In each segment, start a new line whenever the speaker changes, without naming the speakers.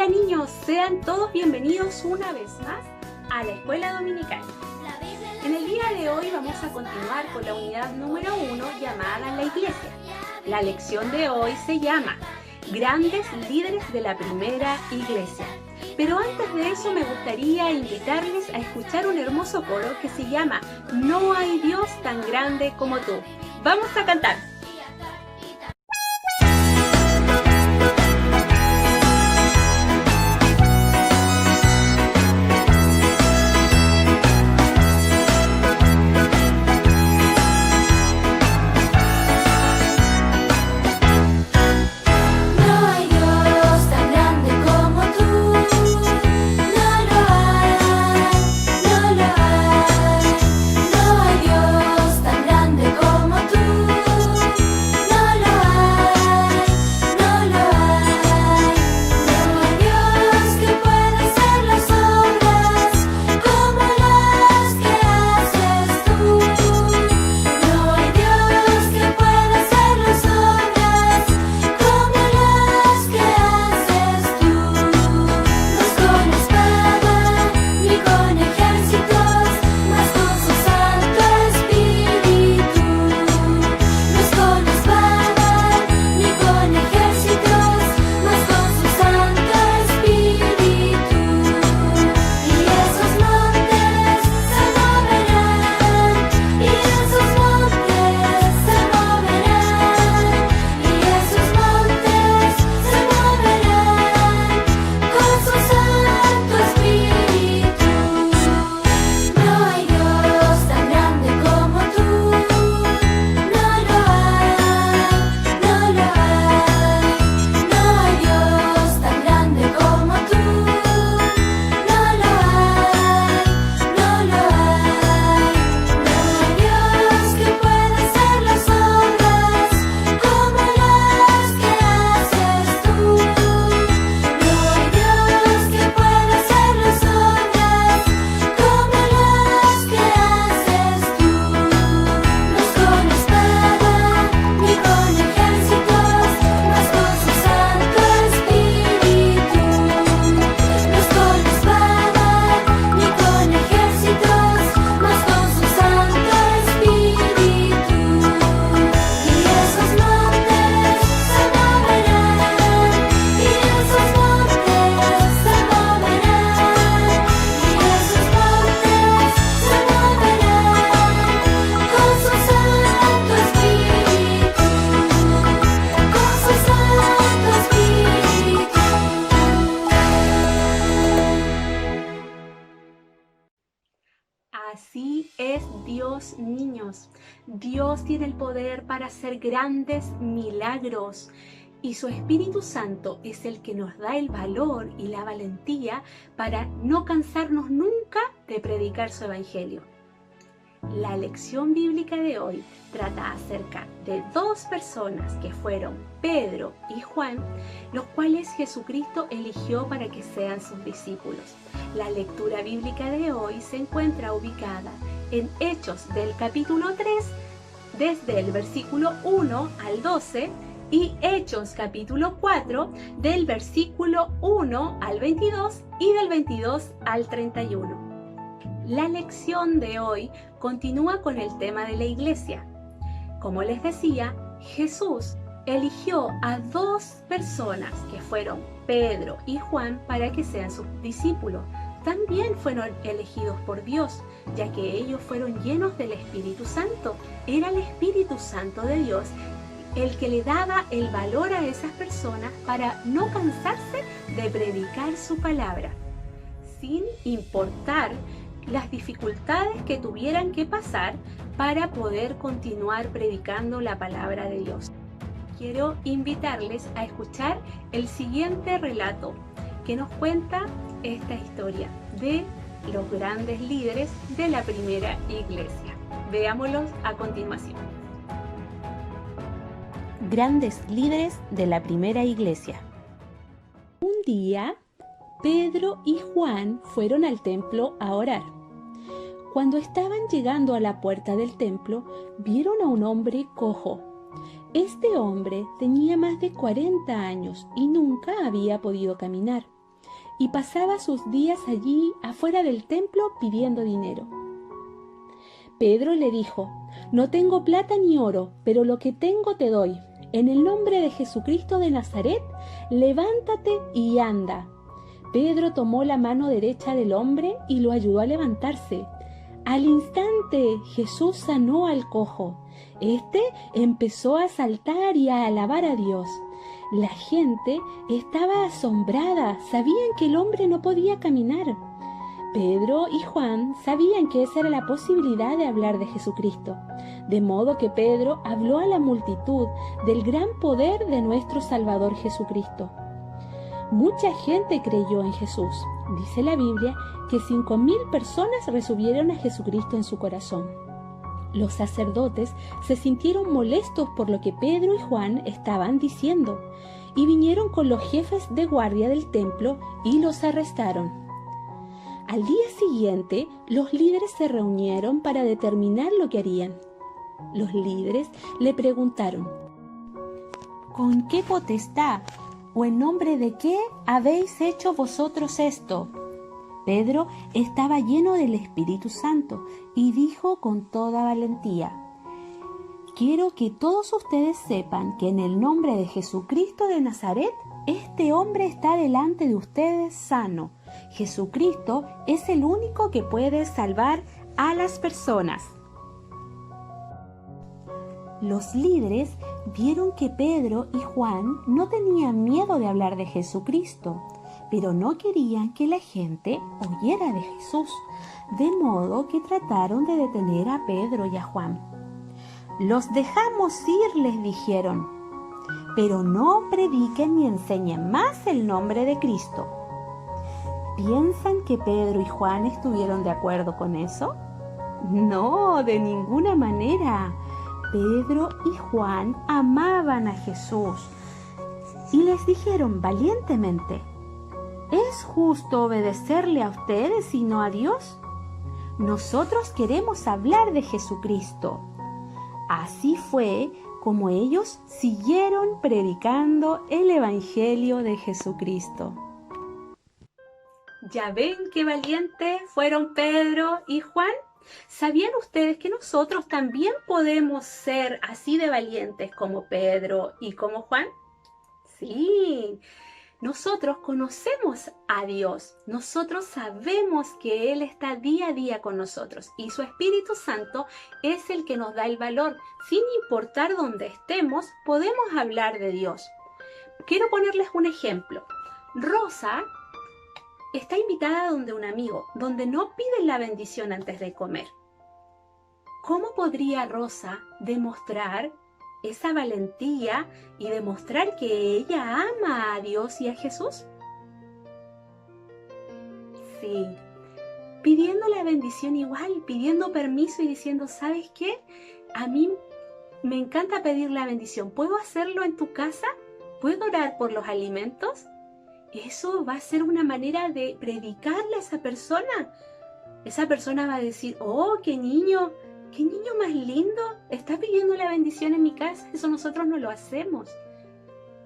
Niños, sean todos bienvenidos una vez más a la Escuela Dominical. En el día de hoy vamos a continuar con la unidad número 1 llamada La Iglesia. La lección de hoy se llama Grandes líderes de la primera iglesia. Pero antes de eso me gustaría invitarles a escuchar un hermoso coro que se llama No hay Dios tan grande como tú. ¡Vamos a cantar! Así es Dios, niños. Dios tiene el poder para hacer grandes milagros y su Espíritu Santo es el que nos da el valor y la valentía para no cansarnos nunca de predicar su Evangelio. La lección bíblica de hoy trata acerca de dos personas que fueron Pedro y Juan, los cuales Jesucristo eligió para que sean sus discípulos. La lectura bíblica de hoy se encuentra ubicada en Hechos del capítulo 3, desde el versículo 1 al 12, y Hechos capítulo 4, del versículo 1 al 22 y del 22 al 31. La lección de hoy continúa con el tema de la iglesia. Como les decía, Jesús eligió a dos personas que fueron Pedro y Juan para que sean sus discípulos. También fueron elegidos por Dios, ya que ellos fueron llenos del Espíritu Santo. Era el Espíritu Santo de Dios el que le daba el valor a esas personas para no cansarse de predicar su palabra, sin importar las dificultades que tuvieran que pasar para poder continuar predicando la palabra de Dios. Quiero invitarles a escuchar el siguiente relato que nos cuenta esta historia de los grandes líderes de la primera iglesia. Veámoslos a continuación. Grandes líderes de la primera iglesia. Un día, Pedro y Juan fueron al templo a orar. Cuando estaban llegando a la puerta del templo, vieron a un hombre cojo. Este hombre tenía más de 40 años y nunca había podido caminar. y pasaba sus días allí afuera del templo pidiendo dinero. Pedro le dijo: «No tengo plata ni oro, pero lo que tengo te doy. En el nombre de Jesucristo de Nazaret, levántate y anda». Pedro tomó la mano derecha del hombre y lo ayudó a levantarse. Al instante Jesús sanó al cojo. Este empezó a saltar y a alabar a Dios. La gente estaba asombrada, sabían que el hombre no podía caminar. Pedro y Juan sabían que esa era la posibilidad de hablar de Jesucristo, de modo que Pedro habló a la multitud del gran poder de nuestro Salvador Jesucristo. Mucha gente creyó en Jesús. Dice la Biblia que 5,000 personas recibieron a Jesucristo en su corazón. Los sacerdotes se sintieron molestos por lo que Pedro y Juan estaban diciendo y vinieron con los jefes de guardia del templo y los arrestaron. Al día siguiente, los líderes se reunieron para determinar lo que harían. Los líderes le preguntaron: «¿Con qué potestad o en nombre de qué habéis hecho vosotros esto?». Pedro estaba lleno del Espíritu Santo y dijo con toda valentía: «Quiero que todos ustedes sepan que en el nombre de Jesucristo de Nazaret, este hombre está delante de ustedes sano. Jesucristo es el único que puede salvar a las personas». Los líderes vieron que Pedro y Juan no tenían miedo de hablar de Jesucristo, pero no querían que la gente oyera de Jesús, de modo que trataron de detener a Pedro y a Juan. «Los dejamos ir», les dijeron, «pero no prediquen ni enseñen más el nombre de Cristo». ¿Piensan que Pedro y Juan estuvieron de acuerdo con eso? No, de ninguna manera. Pedro y Juan amaban a Jesús y les dijeron valientemente: «¿Es justo obedecerle a ustedes y no a Dios? Nosotros queremos hablar de Jesucristo». Así fue como ellos siguieron predicando el Evangelio de Jesucristo. ¿Ya ven qué valientes fueron Pedro y Juan? ¿Sabían ustedes que nosotros también podemos ser así de valientes como Pedro y como Juan? Sí, nosotros conocemos a Dios, nosotros sabemos que Él está día a día con nosotros y su Espíritu Santo es el que nos da el valor. Sin importar dónde estemos, podemos hablar de Dios. Quiero ponerles un ejemplo. Rosa está invitada donde un amigo, donde no piden la bendición antes de comer. ¿Cómo podría Rosa demostrar esa valentía y demostrar que ella ama a Dios y a Jesús? Sí, pidiendo la bendición igual, pidiendo permiso y diciendo: ¿sabes qué? A mí me encanta pedir la bendición. ¿Puedo hacerlo en tu casa? ¿Puedo orar por los alimentos? Eso va a ser una manera de predicarle a esa persona. Esa persona va a decir: «Oh, qué niño más lindo, está pidiendo la bendición en mi casa». Eso nosotros no lo hacemos.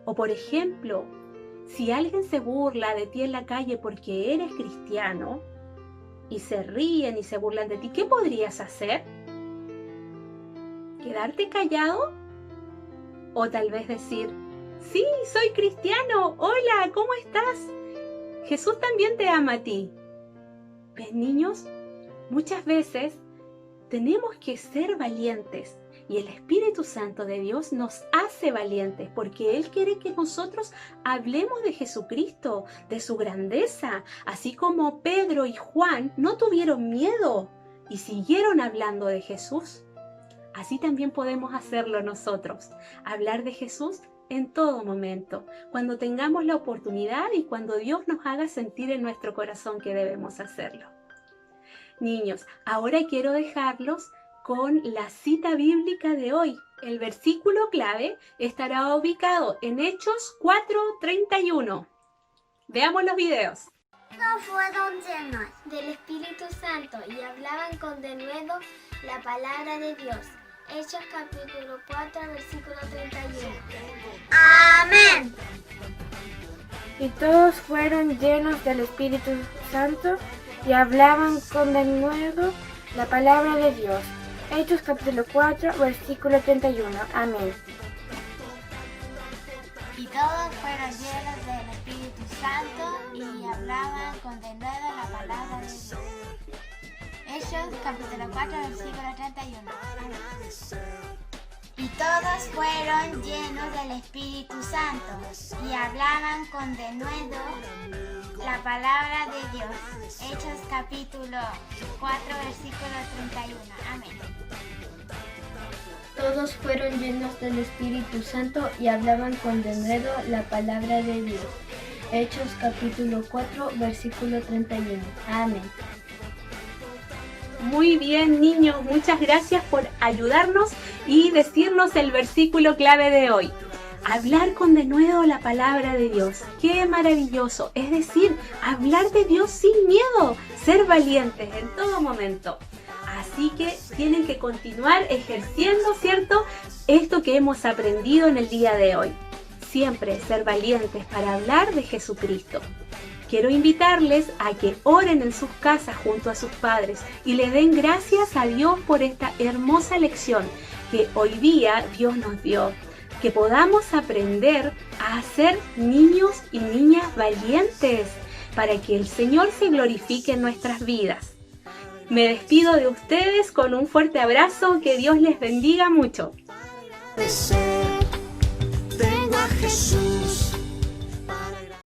O por ejemplo, si alguien se burla de ti en la calle porque eres cristiano y se ríen y se burlan de ti, ¿qué podrías hacer? ¿Quedarte callado? O tal vez decir: «Sí, soy cristiano, hola, ¿cómo estás? Jesús también te ama a ti». ¿Ven, niños? Muchas veces tenemos que ser valientes y el Espíritu Santo de Dios nos hace valientes porque Él quiere que nosotros hablemos de Jesucristo, de su grandeza, así como Pedro y Juan no tuvieron miedo y siguieron hablando de Jesús. Así también podemos hacerlo nosotros, hablar de Jesús en todo momento, cuando tengamos la oportunidad y cuando Dios nos haga sentir en nuestro corazón que debemos hacerlo. Niños, ahora quiero dejarlos con la cita bíblica de hoy. El versículo clave estará ubicado en Hechos 4:31. Veamos los videos.
No fueron llenos del Espíritu Santo y hablaban con denuedo la palabra de Dios. Hechos capítulo 4, versículo 31. Amén. Y todos fueron llenos del Espíritu Santo y hablaban con denuedo la palabra de Dios. Hechos capítulo 4, versículo 31. Amén.
Y todos fueron llenos del Espíritu Santo y hablaban con denuedo la palabra de Dios. Hechos capítulo 4, versículo 31. Amén. Y todos fueron llenos del Espíritu Santo y hablaban con denuedo la palabra de Dios. Hechos capítulo 4, versículo 31. Amén.
Todos fueron llenos del Espíritu Santo y hablaban con denuedo la palabra de Dios. Hechos capítulo 4, versículo 31. Amén.
Muy bien, niños, muchas gracias por ayudarnos y decirnos el versículo clave de hoy. Hablar con denuedo la palabra de Dios. ¡Qué maravilloso! Es decir, hablar de Dios sin miedo, ser valientes en todo momento. Así que tienen que continuar ejerciendo, ¿cierto?, esto que hemos aprendido en el día de hoy. Siempre ser valientes para hablar de Jesucristo. Quiero invitarles a que oren en sus casas junto a sus padres y le den gracias a Dios por esta hermosa lección que hoy día Dios nos dio. Que podamos aprender a ser niños y niñas valientes para que el Señor se glorifique en nuestras vidas. Me despido de ustedes con un fuerte abrazo. Que Dios les bendiga mucho.
Tengo a Jesús.